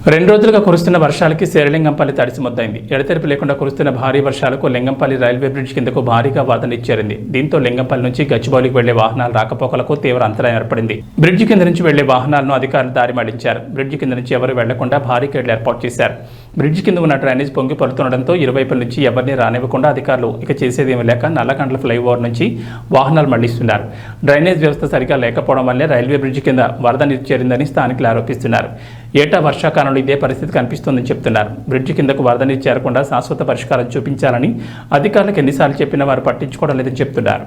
2 రోజులుగా కురుస్తున్న వర్షాలకి శేరిలింగంపల్లి తడిసిముద్దైంది. ఎడతెరిపి లేకుండా కురుస్తున్న భారీ వర్షాలకు లింగంపల్లి రైల్వే బ్రిడ్జ్ కిందకు భారీగా వరదనిచ్చేరింది. దీంతో లింగంపల్లి నుంచి గచ్చిబౌలికి వెళ్లే వాహనాల రాకపోకలకు తీవ్ర అంతరాయం ఏర్పడింది. బ్రిడ్జ్ కింద నుంచి వెళ్లే వాహనాలను అధికారులు దారి మళ్లించారు. బ్రిడ్జ్ కింద నుంచి ఎవరు వెళ్లకుండా బారికేడ్లు ఏర్పాటు చేశారు. బ్రిడ్జ్ కింద ఉన్న డ్రైనేజ్ పొంగి పొరుతుండడంతో ఇరువైపుల నుంచి ఎవరిని రానివ్వకుండా అధికారులు ఇక చేసేదేమీ లేక నల్లకండ్ల ఫ్లైఓవర్ నుంచి వాహనాలు మళ్లిస్తున్నారు. డ్రైనేజ్ వ్యవస్థ సరిగా లేకపోవడం వల్లే రైల్వే బ్రిడ్జ్ కింద వరద నీరు చేరిందని స్థానికులు ఆరోపిస్తున్నారు. ఏటా వర్షాకాలంలో ఇదే పరిస్థితి కనిపిస్తోందని చెప్తున్నారు. బ్రిడ్జి కిందకు వరద నీరు చేరకుండా శాశ్వత పరిష్కారం చూపించాలని అధికారులకు ఎన్నిసార్లు చెప్పినా వారు పట్టించుకోవడం లేదని చెప్తున్నారు.